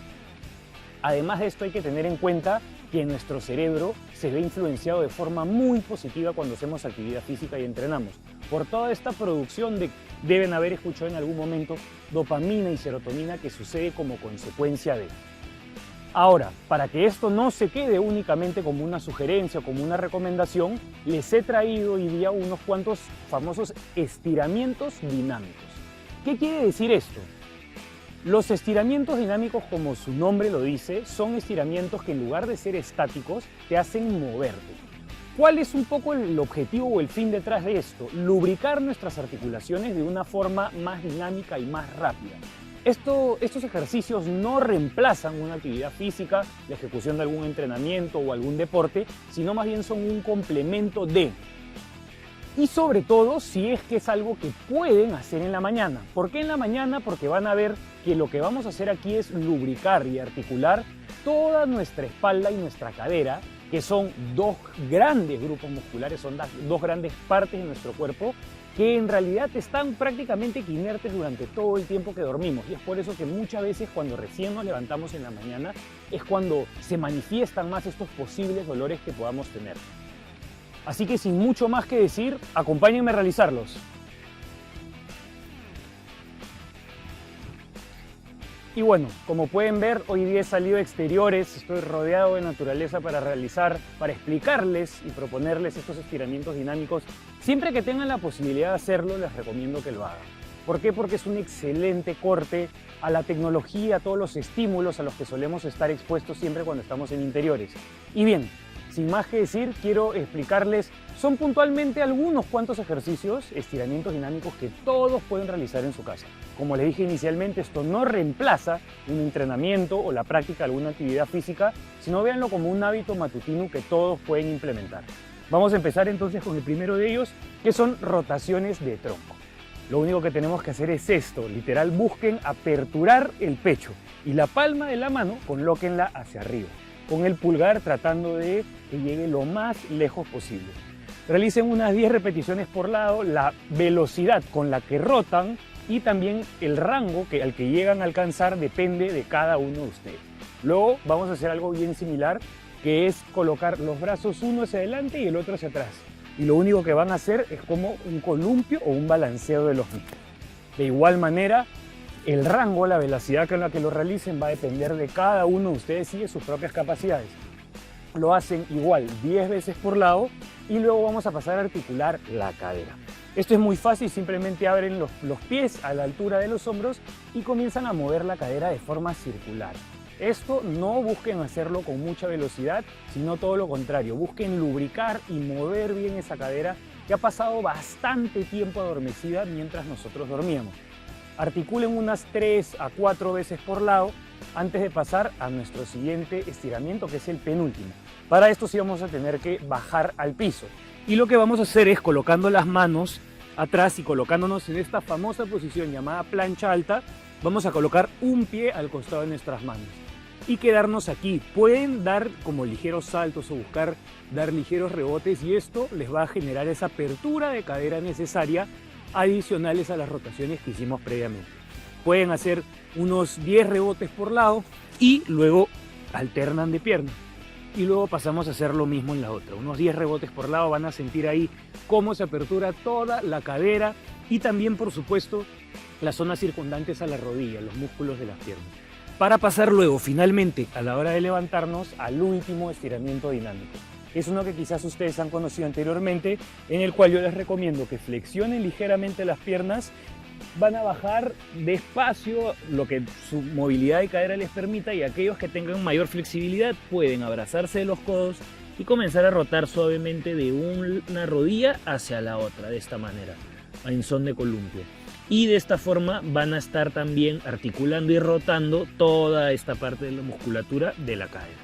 Además de esto hay que tener en cuenta que nuestro cerebro se ve influenciado de forma muy positiva cuando hacemos actividad física y entrenamos, por toda esta producción de, deben haber escuchado en algún momento, dopamina y serotonina que sucede como consecuencia de. Ahora, para que esto no se quede únicamente como una sugerencia o como una recomendación, les he traído hoy día unos cuantos famosos estiramientos dinámicos. ¿Qué quiere decir esto? Los estiramientos dinámicos, como su nombre lo dice, son estiramientos que en lugar de ser estáticos, te hacen moverte. ¿Cuál es un poco el objetivo o el fin detrás de esto? Lubricar nuestras articulaciones de una forma más dinámica y más rápida. Estos ejercicios no reemplazan una actividad física, la ejecución de algún entrenamiento o algún deporte, sino más bien son un complemento de. Y sobre todo si es que es algo que pueden hacer en la mañana. ¿Por qué en la mañana? Porque van a ver que lo que vamos a hacer aquí es lubricar y articular toda nuestra espalda y nuestra cadera, que son dos grandes grupos musculares, son dos grandes partes de nuestro cuerpo, que en realidad están prácticamente inertes durante todo el tiempo que dormimos. Y es por eso que muchas veces cuando recién nos levantamos en la mañana es cuando se manifiestan más estos posibles dolores que podamos tener. Así que sin mucho más que decir, acompáñenme a realizarlos. Y bueno, como pueden ver, hoy día he salido a exteriores, estoy rodeado de naturaleza para explicarles y proponerles estos estiramientos dinámicos. Siempre que tengan la posibilidad de hacerlo, les recomiendo que lo hagan. ¿Por qué? Porque es un excelente corte a la tecnología, a todos los estímulos a los que solemos estar expuestos siempre cuando estamos en interiores. Y bien, sin más que decir, quiero explicarles, son puntualmente algunos cuantos ejercicios, estiramientos dinámicos que todos pueden realizar en su casa. Como les dije inicialmente, esto no reemplaza un entrenamiento o la práctica de alguna actividad física, sino véanlo como un hábito matutino que todos pueden implementar. Vamos a empezar entonces con el primero de ellos, que son rotaciones de tronco. Lo único que tenemos que hacer es esto, literal, busquen aperturar el pecho y la palma de la mano colóquenla hacia arriba, con el pulgar tratando de que llegue lo más lejos posible. Realicen unas 10 repeticiones por lado, la velocidad con la que rotan y también el rango al que llegan a alcanzar depende de cada uno de ustedes. Luego vamos a hacer algo bien similar, que es colocar los brazos uno hacia adelante y el otro hacia atrás. Y lo único que van a hacer es como un columpio o un balanceo de los mismos. De igual manera, el rango, la velocidad con la que lo realicen va a depender de cada uno de ustedes y de sus propias capacidades. Lo hacen igual 10 veces por lado y luego vamos a pasar a articular la cadera. Esto es muy fácil, simplemente abren los pies a la altura de los hombros y comienzan a mover la cadera de forma circular. Esto no busquen hacerlo con mucha velocidad, sino todo lo contrario. Busquen lubricar y mover bien esa cadera que ha pasado bastante tiempo adormecida mientras nosotros dormíamos. Articulen unas 3 a 4 veces por lado antes de pasar a nuestro siguiente estiramiento, que es el penúltimo. Para esto sí vamos a tener que bajar al piso. Y lo que vamos a hacer es colocando las manos atrás y colocándonos en esta famosa posición llamada plancha alta, vamos a colocar un pie al costado de nuestras manos y quedarnos aquí. Pueden dar como ligeros saltos o buscar dar ligeros rebotes y esto les va a generar esa apertura de cadera necesaria adicionales a las rotaciones que hicimos previamente. Pueden hacer unos 10 rebotes por lado y luego alternan de pierna. Y luego pasamos a hacer lo mismo en la otra. Unos 10 rebotes por lado, van a sentir ahí cómo se apertura toda la cadera y también, por supuesto, las zonas circundantes a la rodilla, los músculos de las piernas. Para pasar luego, finalmente, a la hora de levantarnos, al último estiramiento dinámico. Es uno que quizás ustedes han conocido anteriormente, en el cual yo les recomiendo que flexionen ligeramente las piernas, van a bajar despacio lo que su movilidad de cadera les permita y aquellos que tengan mayor flexibilidad pueden abrazarse de los codos y comenzar a rotar suavemente de una rodilla hacia la otra, de esta manera, en son de columpio. Y de esta forma van a estar también articulando y rotando toda esta parte de la musculatura de la cadera.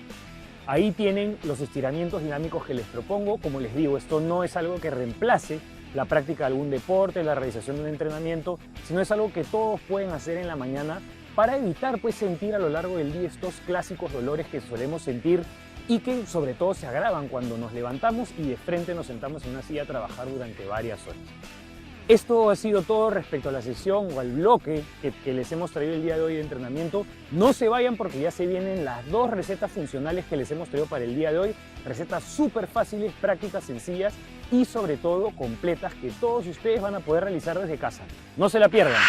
Ahí tienen los estiramientos dinámicos que les propongo. Como les digo, esto no es algo que reemplace la práctica de algún deporte, la realización de un entrenamiento, sino es algo que todos pueden hacer en la mañana para evitar sentir a lo largo del día estos clásicos dolores que solemos sentir y que sobre todo se agravan cuando nos levantamos y de frente nos sentamos en una silla a trabajar durante varias horas. Esto ha sido todo respecto a la sesión o al bloque que les hemos traído el día de hoy de entrenamiento. No se vayan porque ya se vienen las 2 recetas funcionales que les hemos traído para el día de hoy. Recetas súper fáciles, prácticas, sencillas y sobre todo completas que todos ustedes van a poder realizar desde casa. No se la pierdan.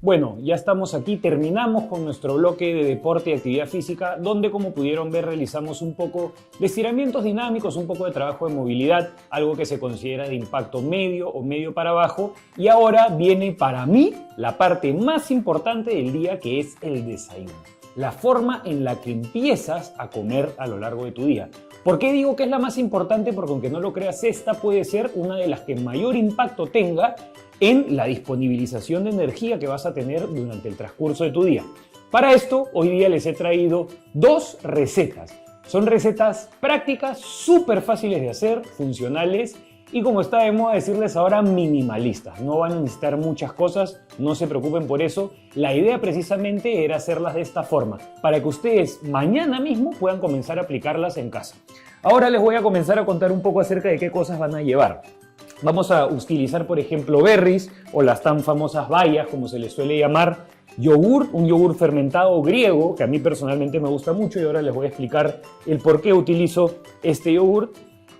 Bueno, ya estamos aquí, terminamos con nuestro bloque de deporte y actividad física, donde como pudieron ver realizamos un poco de estiramientos dinámicos, un poco de trabajo de movilidad, algo que se considera de impacto medio o medio para abajo. Y ahora viene para mí la parte más importante del día, que es el desayuno. La forma en la que empiezas a comer a lo largo de tu día. ¿Por qué digo que es la más importante? Porque aunque no lo creas, esta puede ser una de las que mayor impacto tenga en la disponibilización de energía que vas a tener durante el transcurso de tu día. Para esto, hoy día les he traído 2 recetas. Son recetas prácticas, súper fáciles de hacer, funcionales y, como está de moda decirles ahora, minimalistas. No van a necesitar muchas cosas, no se preocupen por eso. La idea precisamente era hacerlas de esta forma, para que ustedes mañana mismo puedan comenzar a aplicarlas en casa. Ahora les voy a comenzar a contar un poco acerca de qué cosas van a llevar. Vamos a utilizar, por ejemplo, berries o las tan famosas bayas, como se les suele llamar, yogur, un yogur fermentado griego, que a mí personalmente me gusta mucho y ahora les voy a explicar el por qué utilizo este yogur.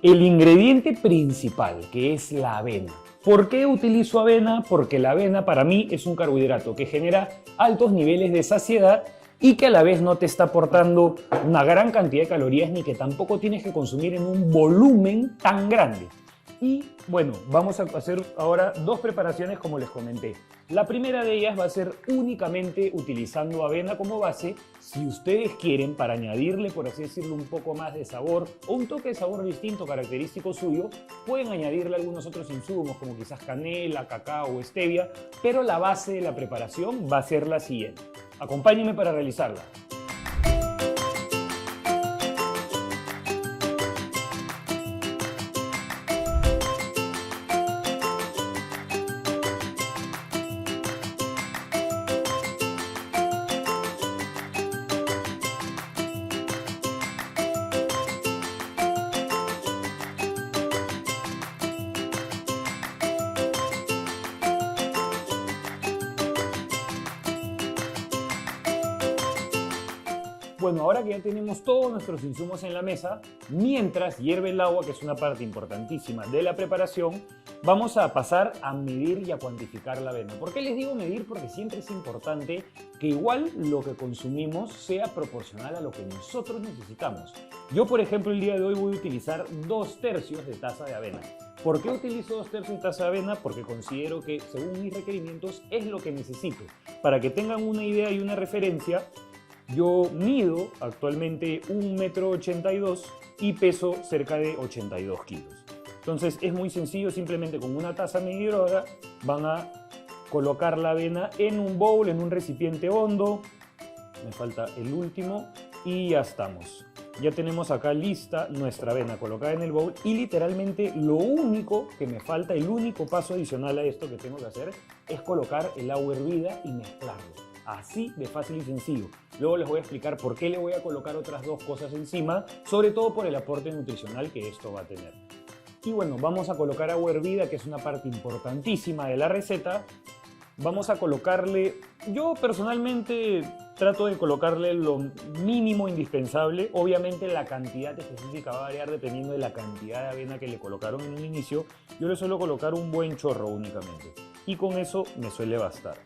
El ingrediente principal, que es la avena. ¿Por qué utilizo avena? Porque la avena para mí es un carbohidrato que genera altos niveles de saciedad y que a la vez no te está aportando una gran cantidad de calorías ni que tampoco tienes que consumir en un volumen tan grande. Y bueno, vamos a hacer ahora dos preparaciones como les comenté. La primera de ellas va a ser únicamente utilizando avena como base. Si ustedes quieren, para añadirle, por así decirlo, un poco más de sabor o un toque de sabor distinto, característico suyo, pueden añadirle algunos otros insumos como quizás canela, cacao o stevia, pero la base de la preparación va a ser la siguiente. Acompáñenme para realizarla. Bueno, ahora que ya tenemos todos nuestros insumos en la mesa, mientras hierve el agua, que es una parte importantísima de la preparación, vamos a pasar a medir y a cuantificar la avena. ¿Por qué les digo medir? Porque siempre es importante que igual lo que consumimos sea proporcional a lo que nosotros necesitamos. Yo, por ejemplo, el día de hoy voy a utilizar 2/3 de taza de avena. ¿Por qué utilizo 2/3 de taza de avena? Porque considero que, según mis requerimientos, es lo que necesito. Para que tengan una idea y una referencia, yo mido actualmente 1,82 m y peso cerca de 82 kilos. Entonces es muy sencillo, simplemente con una taza medidora van a colocar la avena en un bowl, en un recipiente hondo. Me falta el último y ya estamos. Ya tenemos acá lista nuestra avena colocada en el bowl y literalmente lo único que me falta, el único paso adicional a esto que tengo que hacer es colocar el agua hervida y mezclarlo. Así de fácil y sencillo. Luego les voy a explicar por qué le voy a colocar otras dos cosas encima, sobre todo por el aporte nutricional que esto va a tener. Y bueno, vamos a colocar agua hervida, que es una parte importantísima de la receta. Vamos a colocarle, yo personalmente trato de colocarle lo mínimo indispensable. Obviamente la cantidad específica va a variar dependiendo de la cantidad de avena que le colocaron en un inicio. Yo le suelo colocar un buen chorro únicamente y con eso me suele bastar.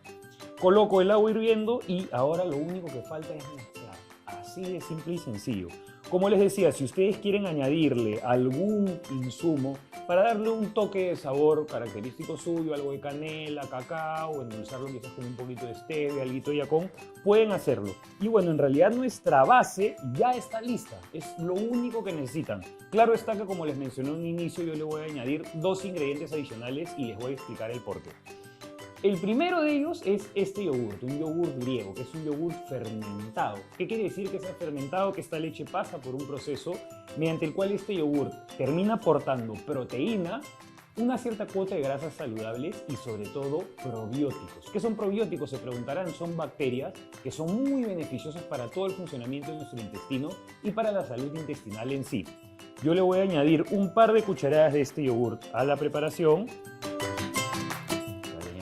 Coloco el agua hirviendo y ahora lo único que falta es mezclar. Así de simple y sencillo. Como les decía, si ustedes quieren añadirle algún insumo para darle un toque de sabor característico suyo, algo de canela, cacao, endulzarlo quizás con un poquito de stevia, alguito de yacón, pueden hacerlo. Y bueno, en realidad nuestra base ya está lista. Es lo único que necesitan. Claro está que, como les mencioné en un inicio, yo le voy a añadir 2 ingredientes adicionales y les voy a explicar el porqué. El primero de ellos es este yogurt, un yogurt griego, que es un yogurt fermentado. ¿Qué quiere decir que sea fermentado? Que esta leche pasa por un proceso mediante el cual este yogurt termina aportando proteína, una cierta cuota de grasas saludables y sobre todo probióticos. ¿Qué son probióticos? Se preguntarán. Son bacterias que son muy beneficiosas para todo el funcionamiento de nuestro intestino y para la salud intestinal en sí. Yo le voy a añadir un par de cucharadas de este yogurt a la preparación.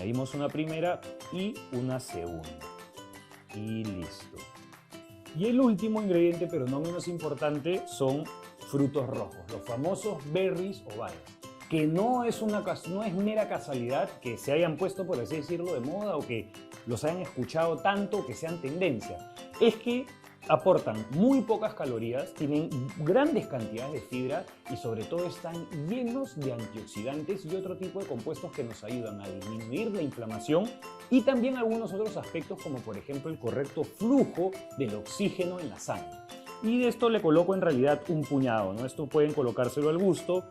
Añadimos una primera y una segunda. Y listo. Y el último ingrediente, pero no menos importante, son frutos rojos, los famosos berries o bayas, que no es mera casualidad que se hayan puesto, por así decirlo, de moda o que los hayan escuchado tanto que sean tendencia. Es que aportan muy pocas calorías, tienen grandes cantidades de fibra y sobre todo están llenos de antioxidantes y otro tipo de compuestos que nos ayudan a disminuir la inflamación y también algunos otros aspectos como por ejemplo el correcto flujo del oxígeno en la sangre. Y de esto le coloco en realidad un puñado, ¿no? Esto pueden colocárselo al gusto.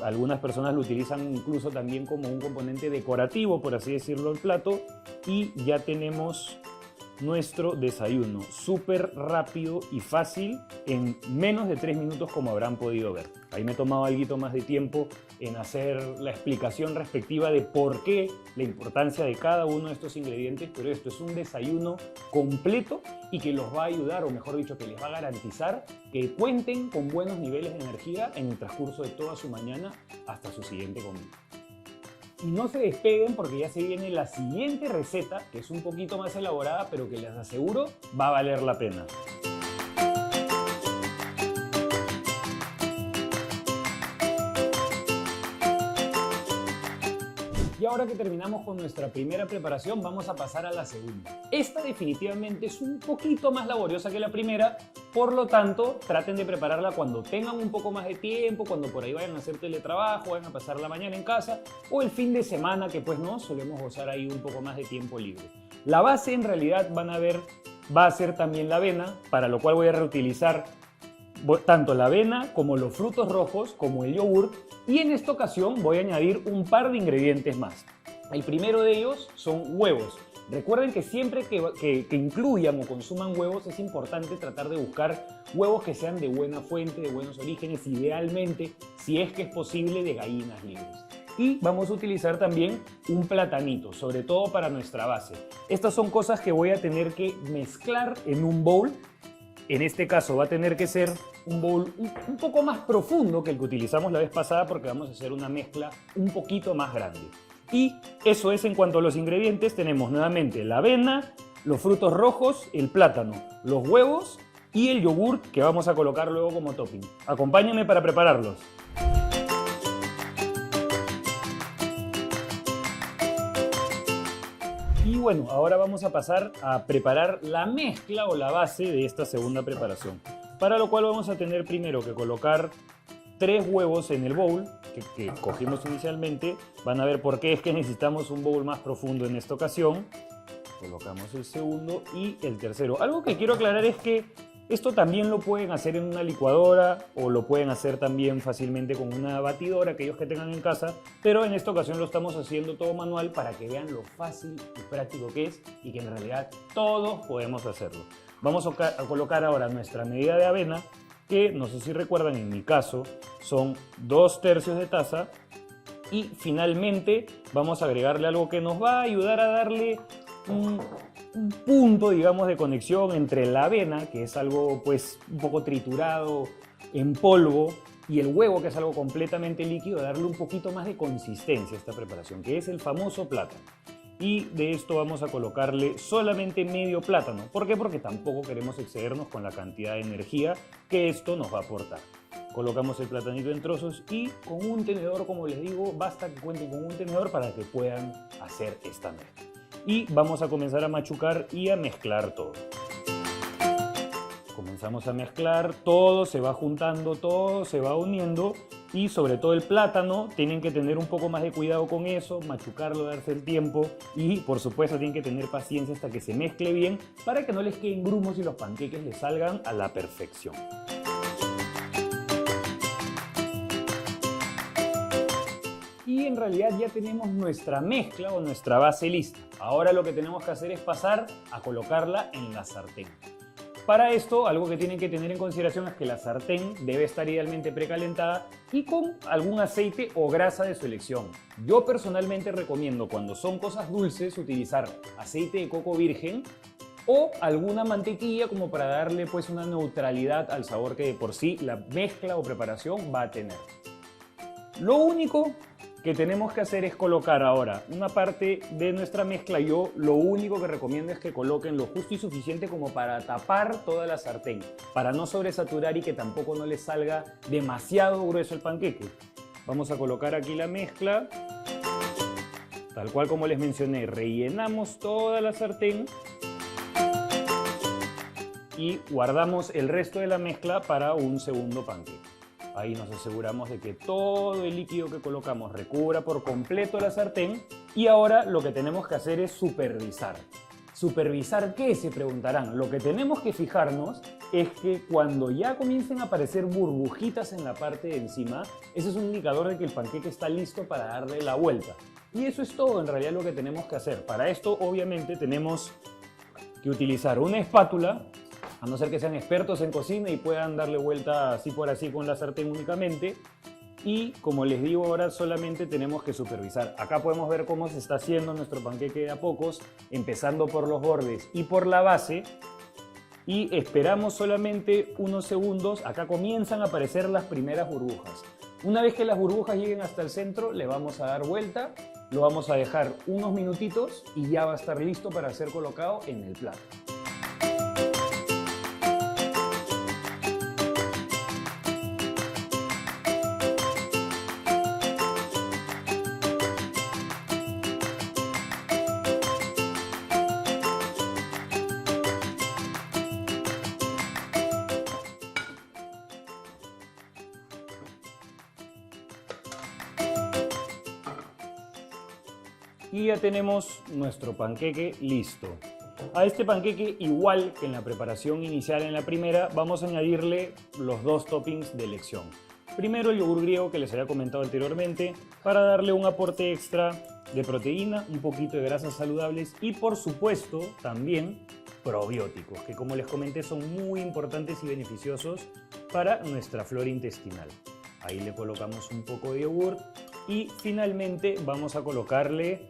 Algunas personas lo utilizan incluso también como un componente decorativo, por así decirlo, al plato. Y ya tenemos nuestro desayuno, súper rápido y fácil, en menos de 3 minutos, como habrán podido ver. Ahí me he tomado algo más de tiempo en hacer la explicación respectiva de por qué la importancia de cada uno de estos ingredientes, pero esto es un desayuno completo y que los va a ayudar, o mejor dicho, que les va a garantizar que cuenten con buenos niveles de energía en el transcurso de toda su mañana hasta su siguiente comida. Y no se despeguen porque ya se viene la siguiente receta, que es un poquito más elaborada, pero que les aseguro va a valer la pena. Y ahora que terminamos con nuestra primera preparación, vamos a pasar a la segunda. Esta definitivamente es un poquito más laboriosa que la primera, Por lo tanto, traten de prepararla cuando tengan un poco más de tiempo, cuando por ahí vayan a hacer teletrabajo, vayan a pasar la mañana en casa, o el fin de semana, que pues no, solemos gozar ahí un poco más de tiempo libre. La base en realidad va a ser también la avena, para lo cual voy a reutilizar tanto la avena como los frutos rojos, como el yogur, y en esta ocasión voy a añadir un par de ingredientes más. El primero de ellos son huevos. Recuerden que siempre que incluyan o consuman huevos es importante tratar de buscar huevos que sean de buena fuente, de buenos orígenes, idealmente, si es que es posible, de gallinas libres. Y vamos a utilizar también un platanito, sobre todo para nuestra base. Estas son cosas que voy a tener que mezclar en un bowl. En este caso va a tener que ser un bowl un poco más profundo que el que utilizamos la vez pasada, porque vamos a hacer una mezcla un poquito más grande. Y eso es en cuanto a los ingredientes. Tenemos nuevamente la avena, los frutos rojos, el plátano, los huevos y el yogur que vamos a colocar luego como topping. Acompáñenme para prepararlos. Y bueno, ahora vamos a pasar a preparar la mezcla o la base de esta segunda preparación. Para lo cual vamos a tener primero que colocar 3 huevos en el bowl que cogimos inicialmente. Van a ver por qué es que necesitamos un bowl más profundo en esta ocasión. Colocamos el segundo y el tercero. Algo que quiero aclarar es que esto también lo pueden hacer en una licuadora o lo pueden hacer también fácilmente con una batidora, aquellos que tengan en casa, pero en esta ocasión lo estamos haciendo todo manual para que vean lo fácil y práctico que es y que en realidad todos podemos hacerlo. Vamos a colocar ahora nuestra medida de avena, que no sé si recuerdan, en mi caso son 2/3 de taza, y finalmente vamos a agregarle algo que nos va a ayudar a darle un punto, digamos, de conexión entre la avena, que es algo pues un poco triturado en polvo, y el huevo, que es algo completamente líquido, darle un poquito más de consistencia a esta preparación, que es el famoso plátano. Y de esto vamos a colocarle solamente medio plátano. ¿Por qué? Porque tampoco queremos excedernos con la cantidad de energía que esto nos va a aportar. Colocamos el platanito en trozos y con un tenedor, como les digo, basta que cuenten con un tenedor para que puedan hacer esta mezcla. Y vamos a comenzar a machucar y a mezclar todo. Comenzamos a mezclar, todo se va juntando, todo se va uniendo, y sobre todo el plátano tienen que tener un poco más de cuidado con eso, machucarlo, darse el tiempo, y por supuesto tienen que tener paciencia hasta que se mezcle bien para que no les queden grumos y los panqueques les salgan a la perfección. Y en realidad ya tenemos nuestra mezcla o nuestra base lista. Ahora lo que tenemos que hacer es pasar a colocarla en la sartén. Para esto, algo que tienen que tener en consideración es que la sartén debe estar idealmente precalentada y con algún aceite o grasa de su elección. Yo personalmente recomiendo, cuando son cosas dulces, utilizar aceite de coco virgen o alguna mantequilla, como para darle pues una neutralidad al sabor que de por sí la mezcla o preparación va a tener. Lo único que tenemos que hacer es colocar ahora una parte de nuestra mezcla. Yo lo único que recomiendo es que coloquen lo justo y suficiente como para tapar toda la sartén, para no sobresaturar y que tampoco no les salga demasiado grueso el panqueque. Vamos a colocar aquí la mezcla, tal cual como les mencioné. Rellenamos toda la sartén y guardamos el resto de la mezcla para un segundo panqueque. Ahí nos aseguramos de que todo el líquido que colocamos recubra por completo la sartén, y ahora lo que tenemos que hacer es supervisar. ¿Supervisar qué?, se preguntarán. Lo que tenemos que fijarnos es que cuando ya comiencen a aparecer burbujitas en la parte de encima, ese es un indicador de que el panqueque está listo para darle la vuelta. Y eso es todo en realidad lo que tenemos que hacer. Para esto obviamente tenemos que utilizar una espátula, a no ser que sean expertos en cocina y puedan darle vuelta así por así con la sartén únicamente. Y como les digo, ahora solamente tenemos que supervisar. Acá podemos ver cómo se está haciendo nuestro panqueque de a pocos, empezando por los bordes y por la base. Y esperamos solamente unos segundos. Acá comienzan a aparecer las primeras burbujas. Una vez que las burbujas lleguen hasta el centro, le vamos a dar vuelta, lo vamos a dejar unos minutitos y ya va a estar listo para ser colocado en el plato. Y ya tenemos nuestro panqueque listo. A este panqueque, igual que en la preparación inicial en la primera, vamos a añadirle los dos toppings de elección. Primero el yogur griego que les había comentado anteriormente para darle un aporte extra de proteína, un poquito de grasas saludables y por supuesto también probióticos, que como les comenté son muy importantes y beneficiosos para nuestra flora intestinal. Ahí le colocamos un poco de yogur y finalmente vamos a colocarle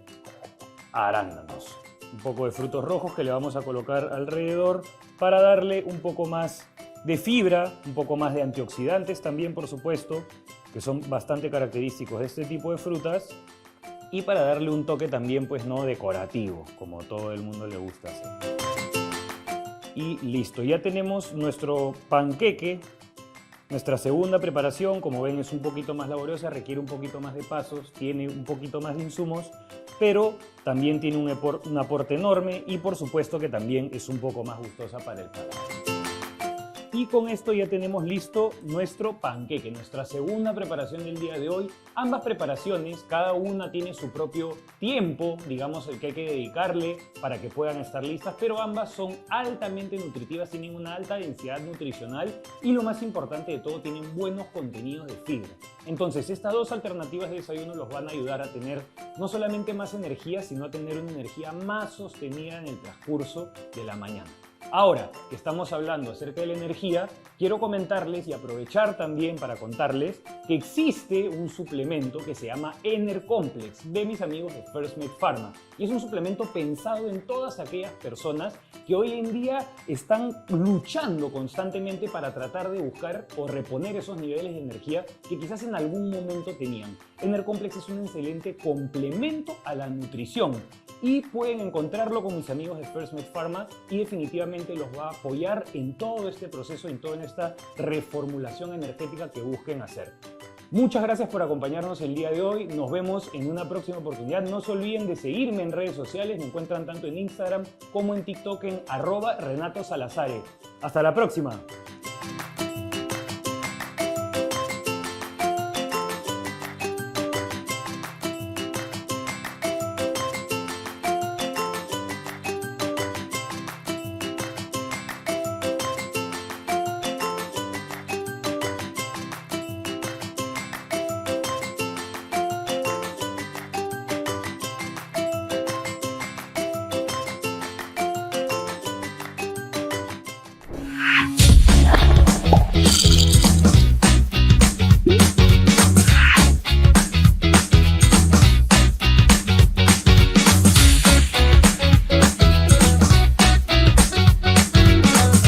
arándanos. Un poco de frutos rojos que le vamos a colocar alrededor para darle un poco más de fibra, un poco más de antioxidantes también, por supuesto, que son bastante característicos de este tipo de frutas, y para darle un toque también, pues no decorativo, como todo el mundo le gusta hacer. Y listo, ya tenemos nuestro panqueque. Nuestra segunda preparación, como ven, es un poquito más laboriosa, requiere un poquito más de pasos, tiene un poquito más de insumos, pero también tiene un aporte enorme y por supuesto que también es un poco más gustosa para el paladar. Y con esto ya tenemos listo nuestro panqueque, nuestra segunda preparación del día de hoy. Ambas preparaciones, cada una tiene su propio tiempo, digamos, el que hay que dedicarle para que puedan estar listas, pero ambas son altamente nutritivas, tienen una alta densidad nutricional y lo más importante de todo, tienen buenos contenidos de fibra. Entonces, estas dos alternativas de desayuno los van a ayudar a tener no solamente más energía, sino a tener una energía más sostenida en el transcurso de la mañana. Ahora que estamos hablando acerca de la energía, quiero comentarles y aprovechar también para contarles que existe un suplemento que se llama Enercomplex de mis amigos de First Med Pharma. Y es un suplemento pensado en todas aquellas personas que hoy en día están luchando constantemente para tratar de buscar o reponer esos niveles de energía que quizás en algún momento tenían. Enercomplex es un excelente complemento a la nutrición y pueden encontrarlo con mis amigos de First Med Pharma y definitivamente los va a apoyar en todo este proceso, en toda esta reformulación energética que busquen hacer. Muchas gracias por acompañarnos el día de hoy. Nos vemos en una próxima oportunidad. No se olviden de seguirme en redes sociales. Me encuentran tanto en Instagram como en TikTok en @RenatoSalazare. Hasta la próxima.